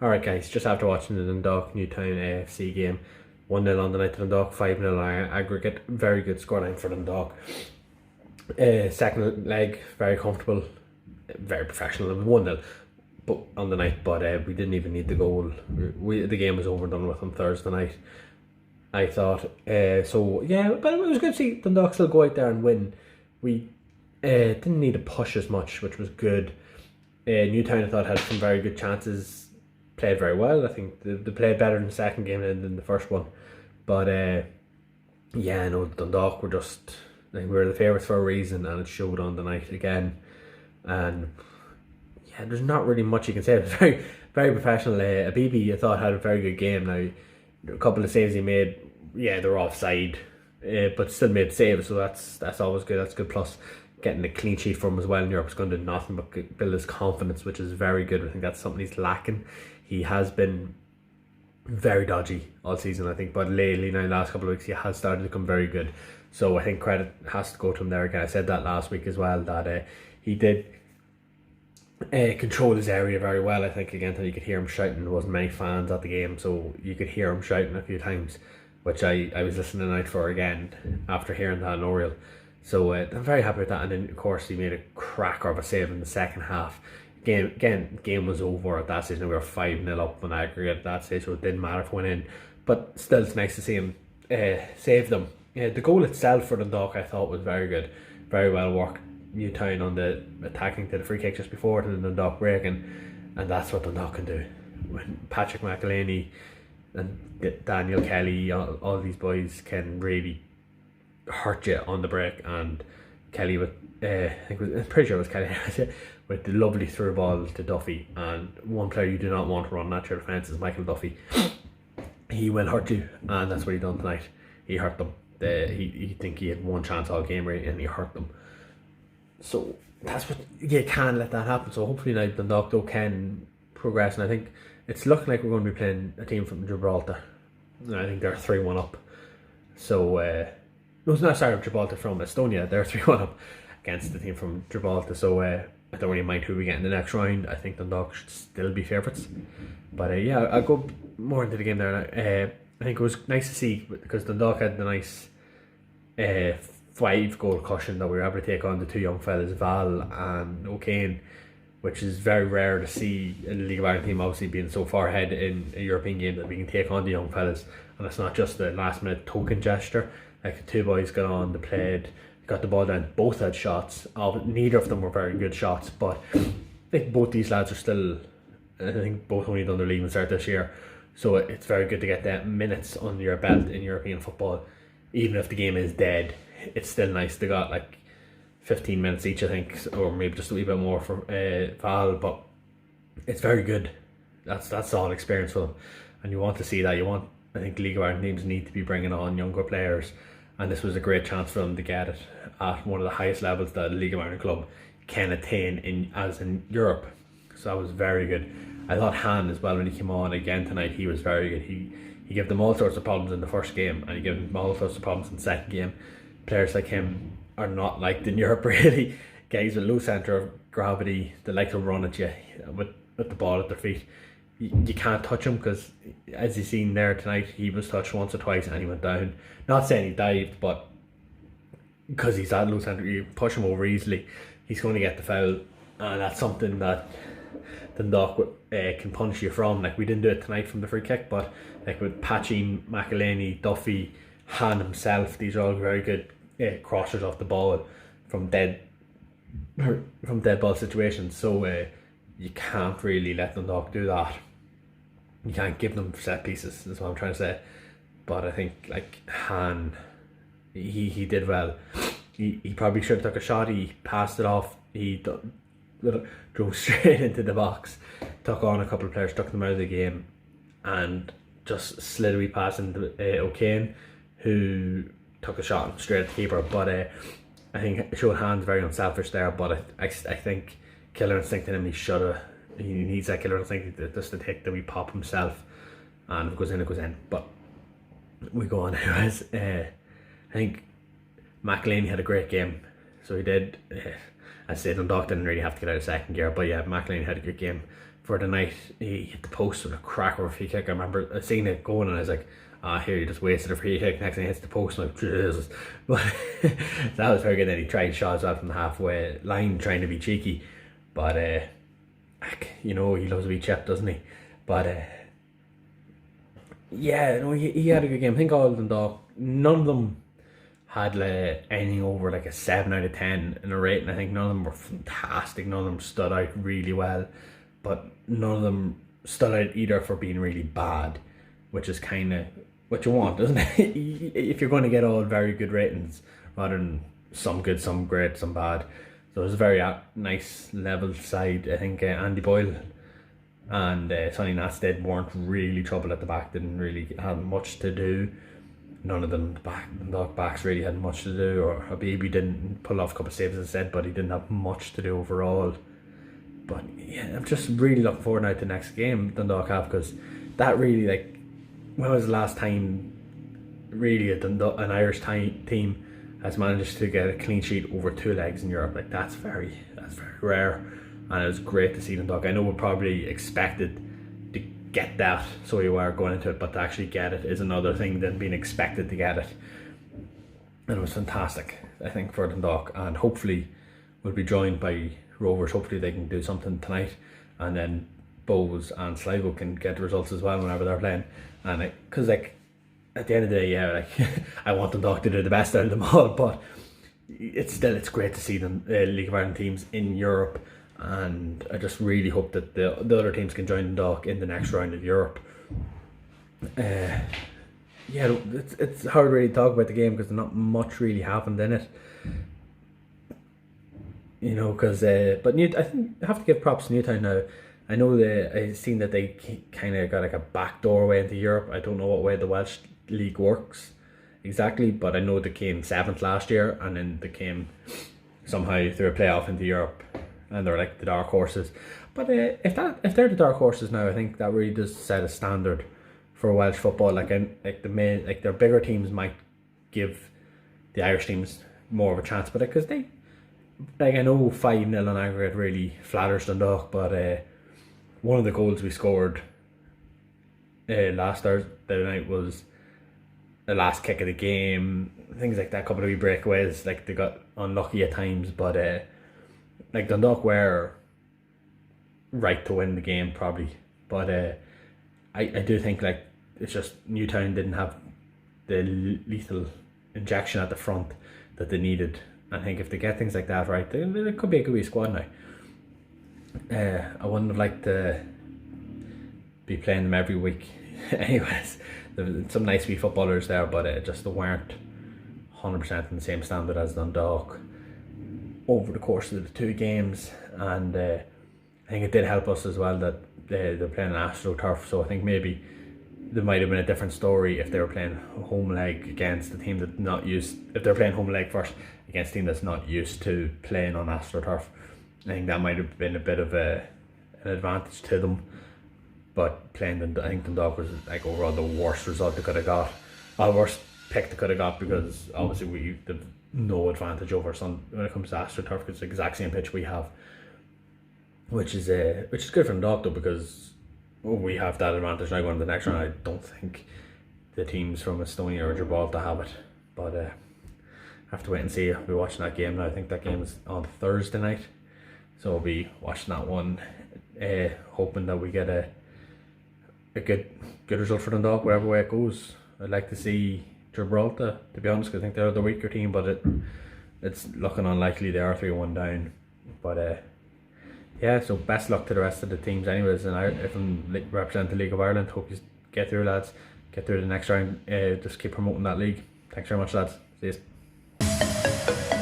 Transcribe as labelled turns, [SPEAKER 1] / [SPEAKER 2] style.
[SPEAKER 1] Alright guys, just after watching the Dundalk Newtown AFC game, 1-0 on the night to Dundalk, 5-0 aggregate, very good scoreline for Dundalk. Second leg, very comfortable, very professional, it was 1-0 but on the night, but we didn't even need the goal. The game was over and done with on Thursday night, I thought. So yeah, but it was good to see Dundalk still go out there and win. We didn't need to push as much, which was good. Newtown, I thought, had some very good chances, played very well. I think they played better in the second game than the first one. But yeah, I know Dundalk were just, like, we were the favourites for a reason, and it showed on the night again. And yeah, there's not really much you can say. It was very, very professional. Abibi, I thought, had a very good game. Now, a couple of saves he made, yeah, they were offside, but still made saves, so that's always good. That's good. Plus, getting a clean sheet from him as well in Europe is going to do nothing but build his confidence, which is very good. I think that's something he's lacking. He has been very dodgy all season, I think, but lately, now in the last couple of weeks, he has started to become very good. So I think credit has to go to him there again. I said that last week as well, that he did control his area very well. I think again that you could hear him shouting. There wasn't many fans at the game, so you could hear him shouting a few times, which I was listening out for again after hearing that in Oriel. So I'm very happy with that. And then of course he made a cracker of a save in the second half. Game was over at that stage. We were 5-0 up on aggregate at that stage, so it didn't matter if it went in. But still, it's nice to see him save them. The goal itself for Dundalk, I thought, was very good, very well worked. Newtown on the attacking to the free kick just before to the Dundalk break, and that's what Dundalk can do. When Patrick McElhaney and Daniel Kelly, all these boys can really hurt you on the break, and Kelly with I'm pretty sure it was Kelly with the lovely through ball to Duffy. And one player you do not want to run at your defence is Michael Duffy. He will hurt you, and that's what he done tonight. He hurt them. He think he had one chance all game, right, and he hurt them. So that's what you can't let that happen. So hopefully now Dundalk though can progress, and I think it's looking like we're going to be playing a team from Gibraltar. And I think they're 3-1 up. So no, it's not, sorry, Gibraltar from Estonia. They're 3-1 up against the team from Gibraltar. So I don't really mind who we get in the next round. I think Dundalk should still be favourites. But yeah, I'll go more into the game there now. I think it was nice to see, because Dundalk had the nice 5-goal cushion that we were able to take on the two young fellas, Val and O'Kane, which is very rare to see in the League of Ireland team, obviously being so far ahead in a European game, that we can take on the young fellas. And it's not just the last minute token gesture. Like, the two boys got on, they played, got the ball down, both had shots. Neither of them were very good shots, but I think both these lads are still, I think both only done their league and start this year. So it's very good to get that minutes under your belt in European football. Even if the game is dead, it's still nice. They got like 15 minutes each, I think, or maybe just a wee bit more for Val, but it's very good. That's all experience for them, and you want to see that. I think League of Ireland teams need to be bringing on younger players, and this was a great chance for them to get it at one of the highest levels that a League of Ireland club can attain in Europe. So that was very good. I thought Han as well, when he came on again tonight, he was very good. He gave them all sorts of problems in the first game, and he gave them all sorts of problems in the second game. Players like him are not liked in Europe, really. Guys with low centre of gravity, they like to run at you with the ball at their feet. You can't touch him, because as you've seen there tonight, he was touched once or twice and he went down. Not saying he dived, but because he's at low centre, you push him over easily, he's going to get the foul, and that's something that Dundalk can punish you from. Like, we didn't do it tonight from the free kick, but like with Patchy, McElhaney, Duffy, Han himself, these are all very good crossers off the ball from dead ball situations. So you can't really let Dundalk do that. You can't give them set pieces, is what I'm trying to say. But I think, like, Han, he did well. He probably should have took a shot. He passed it off. He drove straight into the box, took on a couple of players, took them out of the game, and just slid a wee pass into O'Kane, who took a shot straight at the keeper. But I think it showed Han's very unselfish there. But I think killer instinct in him, he needs that killer instinct just to take the wee pop himself, and if it goes in, it goes in. But we go on anyways. I think McElhaney had a great game, so he did. I said Dundalk didn't really have to get out of second gear, but yeah, McElhinney had a good game for the night. He hit the post with a cracker free kick. I remember seeing it going and I was like, here you just wasted a free kick. Next thing he hits the post and I'm like, Jesus. But that was very good. Then he tried shots out from the halfway line trying to be cheeky, but you know, he loves to be chipped, doesn't he? But yeah, no, he had a good game. I think all of them, none of them had anything over like a 7 out of 10 in a rating. I think none of them were fantastic. None of them stood out really well, but none of them stood out either for being really bad, which is kind of what you want, isn't it? If you're going to get all very good ratings rather than some good, some great, some bad. So it was a very nice level side. I think Andy Boyle and Sonny Natstead weren't really trouble at the back, didn't really have much to do. None of them backs really had much to do, or Habibi didn't pull off a couple of saves as I said, but he didn't have much to do overall. But yeah, I'm just really looking forward now to the next game Dundalk have, because that really, like, when was the last time really an Irish team has managed to get a clean sheet over 2 legs in Europe? Like, that's very rare, and it was great to see Dundalk. I know we probably expected to get that, so you are going into it, but to actually get it is another thing than being expected to get it. And it was fantastic, I think, for Dundalk, and hopefully we'll be joined by Rovers. Hopefully they can do something tonight, and then Bows and Sligo can get results as well whenever they're playing. And because like at the end of the day, yeah, like I want Dundalk to do the best out of them all, but it's great to see them League of Ireland teams in Europe, and I just really hope that the other teams can join Dundalk in the next round of Europe. Yeah, it's hard to really talk about the game because not much really happened in it. You know, because but I think I have to give props to Newtown now. I know I've seen that they kind of got like a back doorway into Europe. I don't know what way the Welsh League works exactly, but I know they came 7th last year, and then they came somehow through a playoff into Europe, and they're like the dark horses. But if they're the dark horses now, I think that really does set a standard for Welsh football. Like their bigger teams might give the Irish teams more of a chance, but because I know 5-0 on aggregate really flatters Dundalk, but one of the goals we scored last Thursday night was the last kick of the game. Things like that, a couple of wee breakaways, like they got unlucky at times, but like Dundalk were right to win the game probably. But I do think like it's just Newtown didn't have the lethal injection at the front that they needed. I think if they get things like that right, it could be a good wee squad now. I wouldn't have liked to be playing them every week. Anyways, there's some nice wee footballers there, but just they weren't 100% in the same standard as Dundalk over the course of the 2 games. And I think it did help us as well that they're playing an AstroTurf, so I think maybe there might have been a different story if they were playing home leg against a team that's not used. If they're playing home leg first against a team that's not used to playing on AstroTurf, I think that might have been a bit of an advantage to them. But I think Dundalk was like overall the worst result they could have got, or the worst pick they could have got, because obviously we have no advantage over some when it comes to AstroTurf, because it's the exact same pitch we have, which is good for Dundalk though, because we have that advantage now going to the next round. I don't think the teams from Estonia or Gibraltar have it, but I have to wait and see. I'll be watching that game now. I think that game is on Thursday night, so I'll be watching that one, hoping that we get a good result for Dundalk wherever way it goes. I'd like to see Gibraltar, to be honest, because I think they're the weaker team, but it's looking unlikely. They are 3-1 down, but yeah, so best luck to the rest of the teams anyways. And if I'm representing the League of Ireland, hope you get through, lads, get through the next round. Just keep promoting that league. Thanks very much, lads. See you.